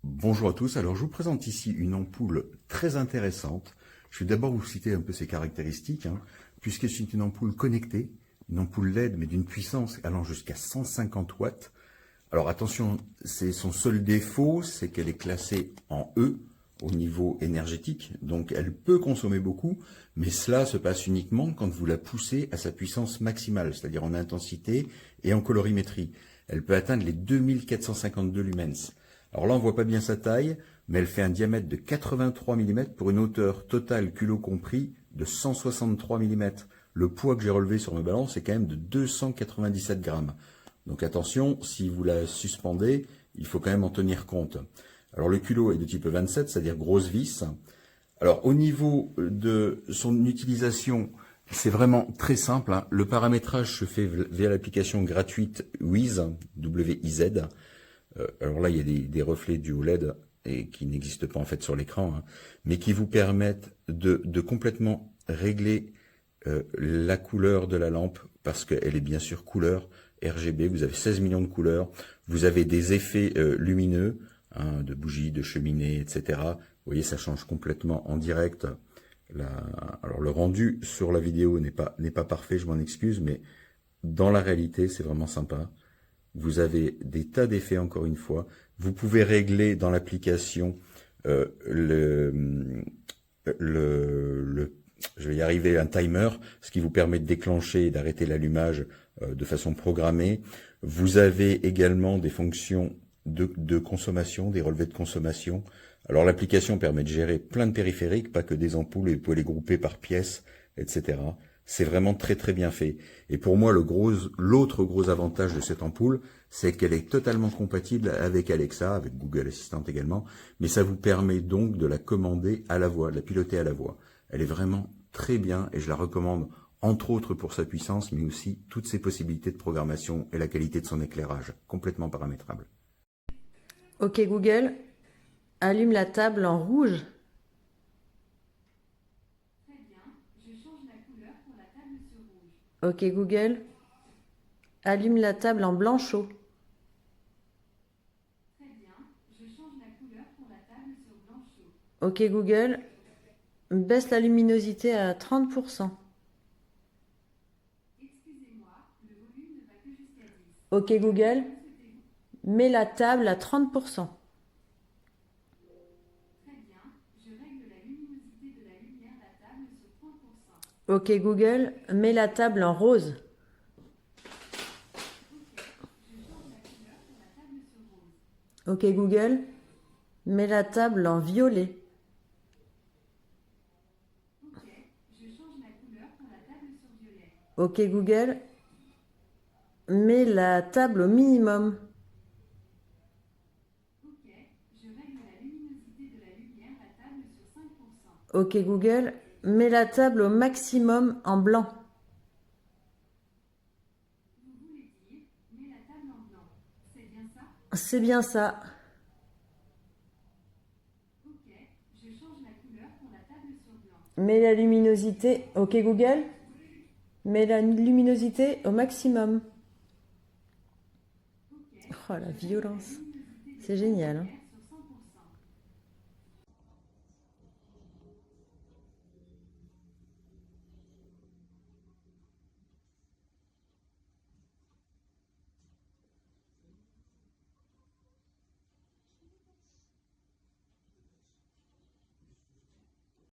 Bonjour à tous, alors je vous présente ici une ampoule très intéressante. Je vais d'abord vous citer un peu ses caractéristiques, puisque c'est une ampoule connectée, une ampoule LED mais d'une puissance allant jusqu'à 150 watts. Alors attention, c'est son seul défaut, c'est qu'elle est classée en E au niveau énergétique, donc elle peut consommer beaucoup, mais cela se passe uniquement quand vous la poussez à sa puissance maximale, c'est-à-dire en intensité et en colorimétrie. Elle peut atteindre les 2452 lumens. Alors là, on ne voit pas bien sa taille, mais elle fait un diamètre de 83 mm pour une hauteur totale culot compris de 163 mm. Le poids que j'ai relevé sur mes balances est quand même de 297 grammes. Donc attention, si vous la suspendez, il faut quand même en tenir compte. Alors le culot est de type 27, c'est-à-dire grosse vis. Alors au niveau de son utilisation, c'est vraiment très simple. Le paramétrage se fait via l'application gratuite Wiz, W-I-Z. Alors là, il y a des reflets du OLED et qui n'existent pas en fait sur l'écran, mais qui vous permettent de complètement régler la couleur de la lampe, parce qu'elle est bien sûr couleur RGB. Vous avez 16 millions de couleurs. Vous avez des effets lumineux, de bougies, de cheminées, etc. Vous voyez, ça change complètement en direct. Alors le rendu sur la vidéo n'est pas parfait, je m'en excuse, mais dans la réalité, c'est vraiment sympa. Vous avez des tas d'effets, encore une fois. Vous pouvez régler dans l'application je vais y arriver, un timer, ce qui vous permet de déclencher et d'arrêter l'allumage de façon programmée. Vous avez également des fonctions de consommation, des relevés de consommation. Alors l'application permet de gérer plein de périphériques, pas que des ampoules, et vous pouvez les grouper par pièces, etc. C'est vraiment très très bien fait. Et pour moi, l'autre gros avantage de cette ampoule, c'est qu'elle est totalement compatible avec Alexa, avec Google Assistant également, mais ça vous permet donc de la commander à la voix, de la piloter à la voix. Elle est vraiment très bien et je la recommande entre autres pour sa puissance, mais aussi toutes ses possibilités de programmation et la qualité de son éclairage, complètement paramétrable. Ok Google, allume la table en rouge. Très bien, je change la couleur pour la table sur rouge. Ok Google, allume la table en blanc chaud. Très bien, je change la couleur pour la table sur blanc chaud. Ok Google, baisse la luminosité à 30%. Excusez-moi, le volume ne va que jusqu'à 10. Ok Google, mets la table à 30%. Très bien, je règle la luminosité de la lumière de la table sur 30%. Ok Google, mets la table en rose. Je change la couleur pour la table sur rose. Ok Google, mets la table en violet. Ok, je change la couleur pour la table sur violet. Ok Google, mets la table au minimum. Ok, je règle la luminosité de la lumière de la table sur 5%. Ok Google, mets la table au maximum en blanc. Vous voulez dire, mets la table en blanc. C'est bien ça? C'est bien ça. Ok, je change la couleur pour la table sur blanc. Mets la luminosité. Ok Google, mets la luminosité au maximum. Ok, Oh la violence. C'est génial.